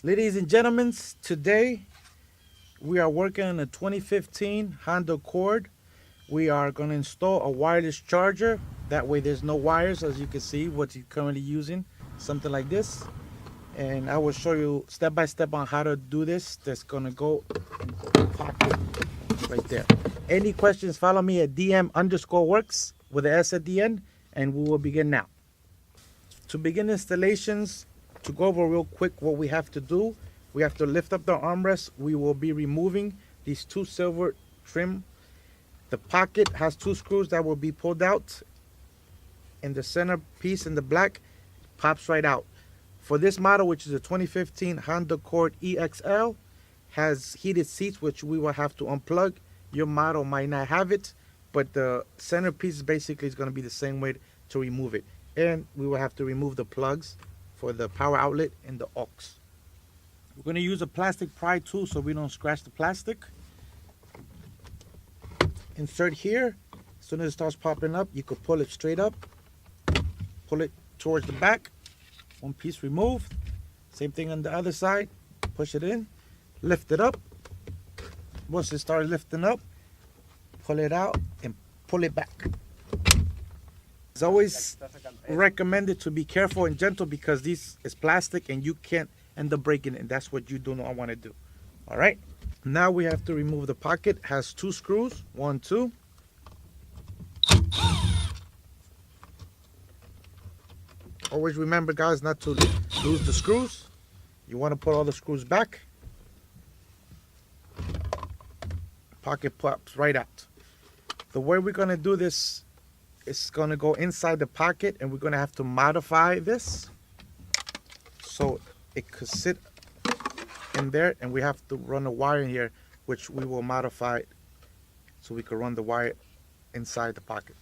Ladies and gentlemen, today we are working on a 2015 Honda Accord. We are going to install a wireless charger. That way there's no wires, as you can see what you're currently using, something like this. And I will show you step by step on how to do this. That's going to go in the pocket right there. Any questions, follow me at DM_works with an S at the end, and we will begin now. To begin installations, to go over real quick what we have to do, we have to lift up the armrest. We will be removing these two silver trim. The pocket has two screws that will be pulled out, and the center piece in the black pops right out. For this model, which is a 2015 Honda Accord EXL, has heated seats, which we will have to unplug. Your model might not have it, but the center piece basically is going to be the same way to remove it. And we will have to remove the plugs for the power outlet and the aux. We're going to use a plastic pry tool so we don't scratch the plastic. Insert here. As soon as it starts popping up, you could pull it straight up. Pull it towards the back. One piece removed. Same thing on the other side. Push it in. Lift it up. Once it starts lifting up, pull it out and pull it back. It's always recommended to be careful and gentle because this is plastic and you can't end up breaking it, and that's what you do not want to do. All right, now we have to remove the pocket. It has two screws, 1, 2. Always remember, guys, not to lose the screws. You want to put all the screws back. Pocket pops right out. The way we're going to do this is going to go inside the pocket, and we're going to have to modify this so it could sit in there, and we have to run a wire in here, which we will modify so we can run the wire inside the pocket.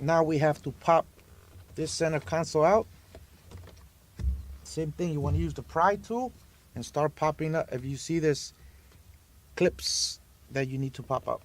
Now we have to pop this center console out. Same thing, you want to use the pry tool and start popping up. If you see this clips that you need to pop up.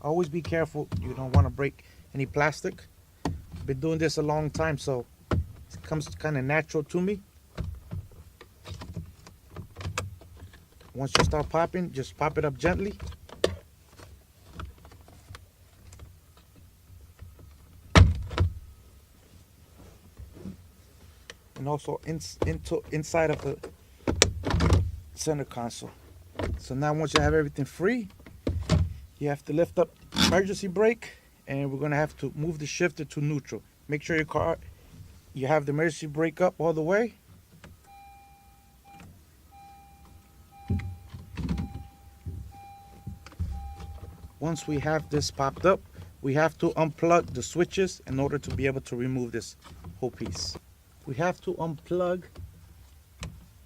Always be careful, you don't want to break any plastic. Been doing this a long time, so it comes kind of natural to me. Once you start popping, just pop it up gently. And also inside of the center console. So now once you have everything free, you have to lift up emergency brake, and we're going to have to move the shifter to neutral. Make sure you have the emergency brake up all the way. Once we have this popped up, we have to unplug the switches in order to be able to remove this whole piece. We have to unplug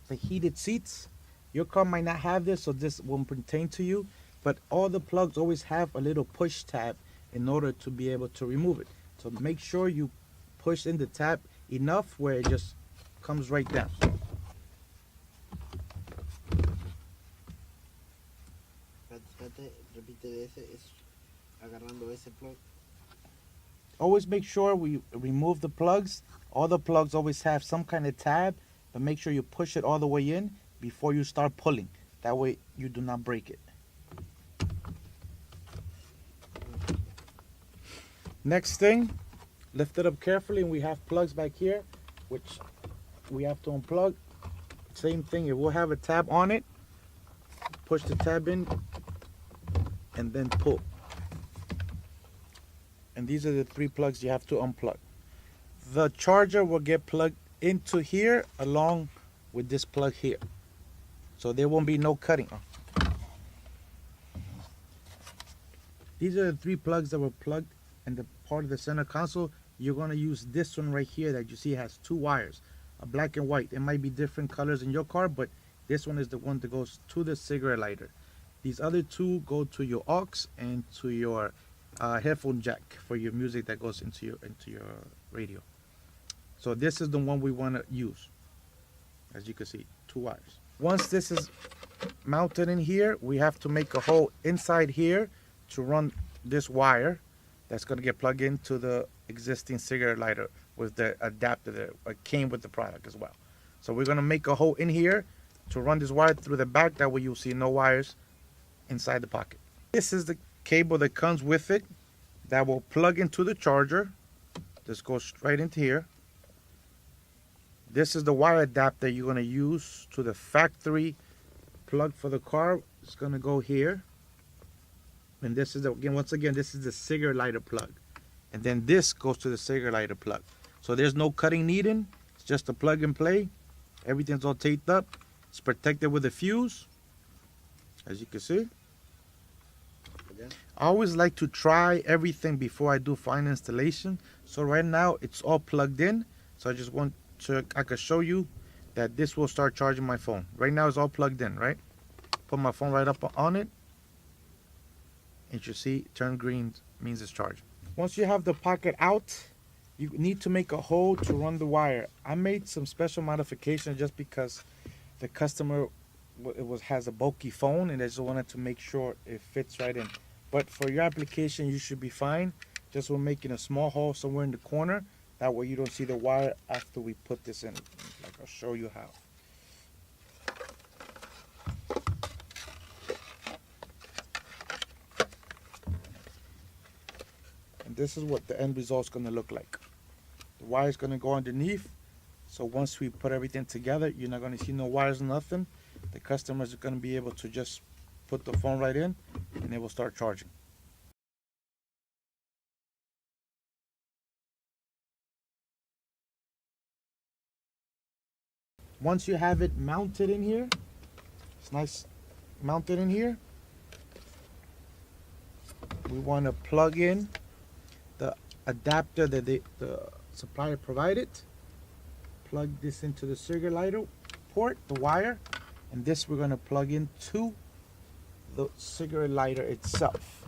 the heated seats. Your car might not have this, so this won't pertain to you, but all the plugs always have a little push tab in order to be able to remove it. So make sure you push in the tab enough where it just comes right down. Always make sure we remove the plugs. All the plugs always have some kind of tab, but make sure you push it all the way in before you start pulling. That way you do not break it. Next thing, lift it up carefully, and we have plugs back here, which we have to unplug. Same thing, it will have a tab on it. Push the tab in and then pull. And these are the 3 plugs you have to unplug. The charger will get plugged into here along with this plug here. So there won't be no cutting. These are the 3 plugs that were plugged in the part of the center console. You're going to use this one right here that you see has 2 wires, a black and white. It might be different colors in your car, but this one is the one that goes to the cigarette lighter. These other 2 go to your aux and to your headphone jack for your music that goes into your radio. So this is the one we want to use. As you can see, 2 wires. Once this is mounted in here, we have to make a hole inside here to run this wire that's going to get plugged into the existing cigarette lighter with the adapter that came with the product as well. So we're going to make a hole in here to run this wire through the back. That way you'll see no wires inside the pocket. This is the cable that comes with it that will plug into the charger. This goes straight into here. This is the wire adapter you're going to use to the factory plug for the car. It's going to go here. And this is, once again, this is the cigarette lighter plug. And then this goes to the cigarette lighter plug. So there's no cutting needed. It's just a plug and play. Everything's all taped up. It's protected with a fuse, as you can see. I always like to try everything before I do final installation. So right now it's all plugged in. So I just want to, I can show you that this will start charging my phone. Right now it's all plugged in, right? Put my phone right up on it. And you see, turn green means it's charging. Once you have the pocket out, you need to make a hole to run the wire. I made some special modifications just because the customer has a bulky phone and I just wanted to make sure it fits right in. But for your application, you should be fine. Just we're making a small hole somewhere in the corner. That way you don't see the wire after we put this in. Like I'll show you how. And this is what the end result is going to look like. The wire is going to go underneath. So once we put everything together, you're not going to see no wires or nothing. The customers are going to be able to just put the phone right in and it will start charging. Once you have it mounted in here, it's nice mounted in here, we want to plug in the adapter that the supplier provided. Plug this into the cigarette lighter port, the wire, and this we're going to plug into the cigarette lighter itself.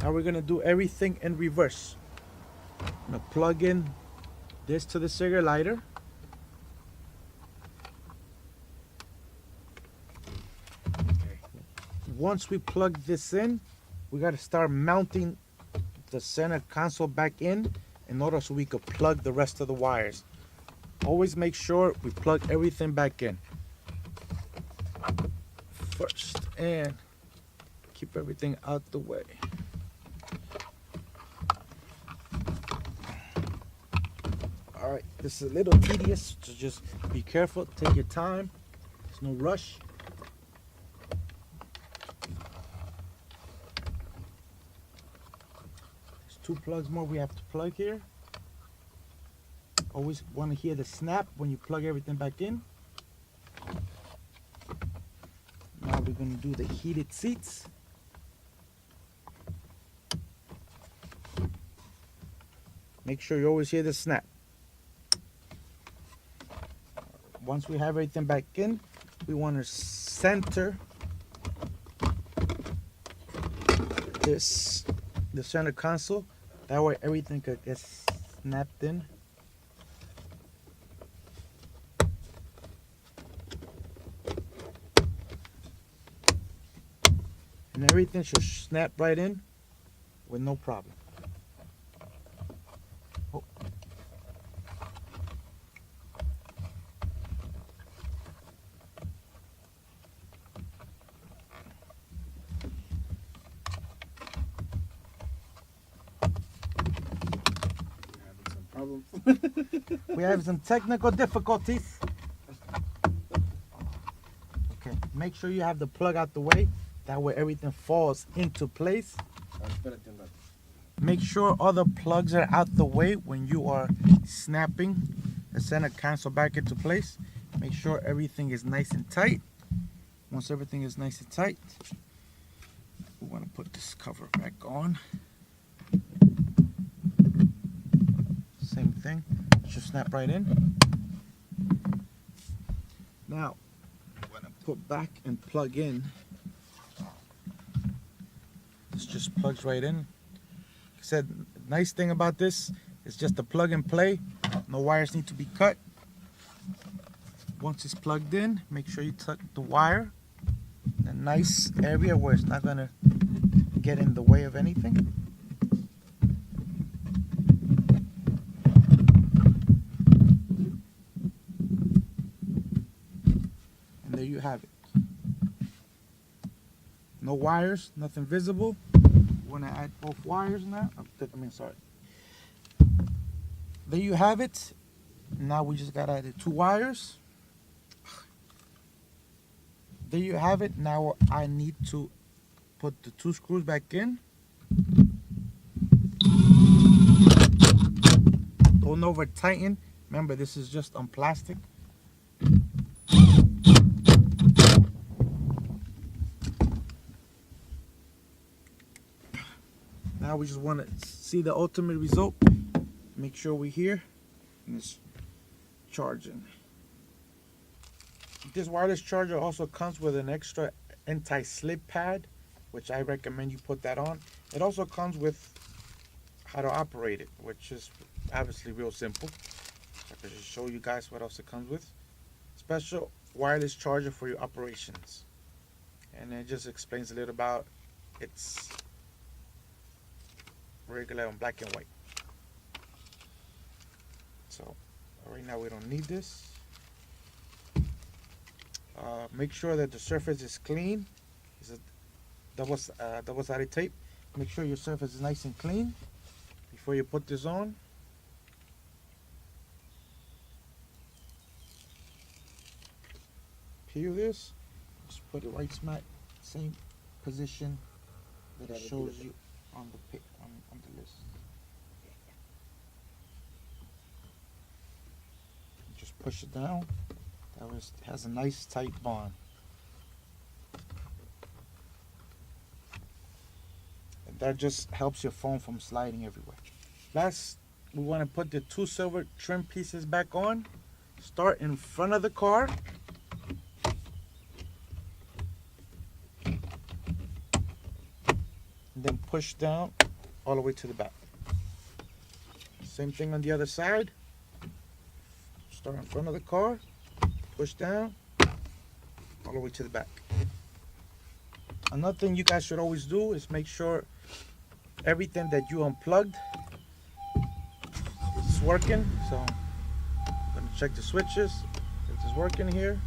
Now we're going to do everything in reverse. I'm going to plug in this to the cigarette lighter. Once we plug this in, we got to start mounting the center console back in order so we could plug the rest of the wires. Always make sure we plug everything back in first and keep everything out the way. Alright, this is a little tedious, so just be careful, take your time, there's no rush. There's 2 plugs more we have to plug here. Always want to hear the snap when you plug everything back in. Now we're going to do the heated seats. Make sure you always hear the snap. Once we have everything back in, we want to center the center console. That way everything could get snapped in. And everything should snap right in with no problem. Oh. We're having some technical difficulties. Okay, make sure you have the plug out the way. That way everything falls into place. Make sure all the plugs are out the way when you are snapping the center console back into place. Make sure everything is nice and tight. Once everything is nice and tight, we want to put this cover back on. Same thing, it should snap right in. Now, I'm going to put back and plug in. This just plugs right in. Like I said, nice thing about this is just a plug and play. No wires need to be cut. Once it's plugged in, make sure you tuck the wire. And nice area where it's not gonna get in the way of anything. And there you have it. No wires, nothing visible. You want to add both wires now? Sorry. There you have it. Now we just gotta add the 2 wires. There you have it. Now I need to put the 2 screws back in. Don't over tighten. Remember, this is just on plastic. Now we just want to see the ultimate result. Make sure we're here and it's charging. This wireless charger also comes with an extra anti-slip pad, which I recommend you put that on. It also comes with how to operate it, which is obviously real simple. I can just show you guys what else it comes with. Special wireless charger for your operations. And it just explains a little about its regular and black and white. So right now we don't need this. Make sure that the surface is clean. It's a double-sided tape. Make sure your surface is nice and clean before you put this on. Peel this. Just put it right smack, same position that it shows you on the list. Just push it down. It has a nice tight bond. And that just helps your phone from sliding everywhere. Last, we want to put the 2 silver trim pieces back on. Start in front of the car. And then push down all the way to the back. Same thing on the other side. Start in front of the car. Push down all the way to the back. Another thing you guys should always do is make sure everything that you unplugged is working. So I'm going to check the switches. If it's working here,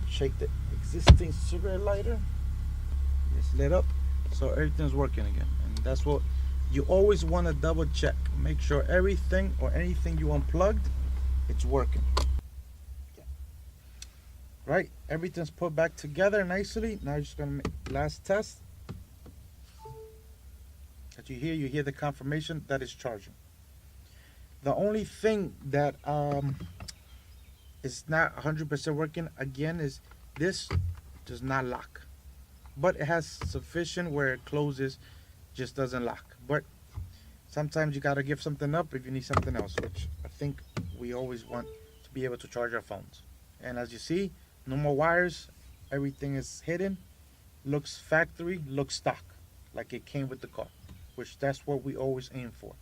shake the existing cigarette lighter. It's lit up, so everything's working again. And that's what you always want to double check. Make sure everything or anything you unplugged, it's working. Right, everything's put back together nicely. Now you're just gonna make last test. As you hear the confirmation that it's charging. The only thing that is not 100% working again is this does not lock, but it has sufficient where it closes, just doesn't lock. But sometimes you gotta give something up if you need something else, which I think we always want to be able to charge our phones. And as you see, no more wires, everything is hidden, looks factory, looks stock, like it came with the car, which that's what we always aim for.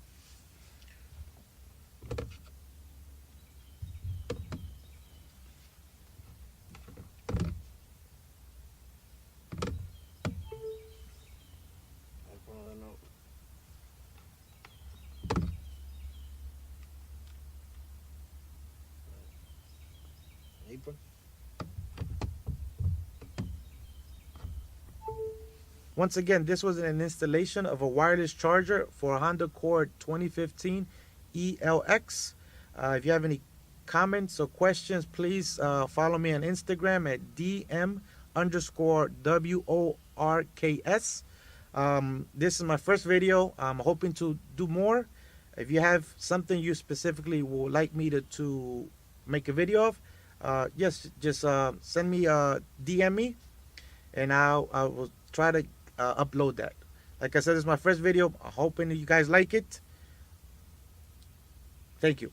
Once again, this was an installation of a wireless charger for a Honda Accord 2015 ELX. If you have any comments or questions, please follow me on Instagram at DM_WORKS. This is my first video. I'm hoping to do more. If you have something you specifically would like me to make a video of, yes, just send me DM me, and I will try to upload that. Like I said, this is my first video. I'm hoping you guys like it. Thank you.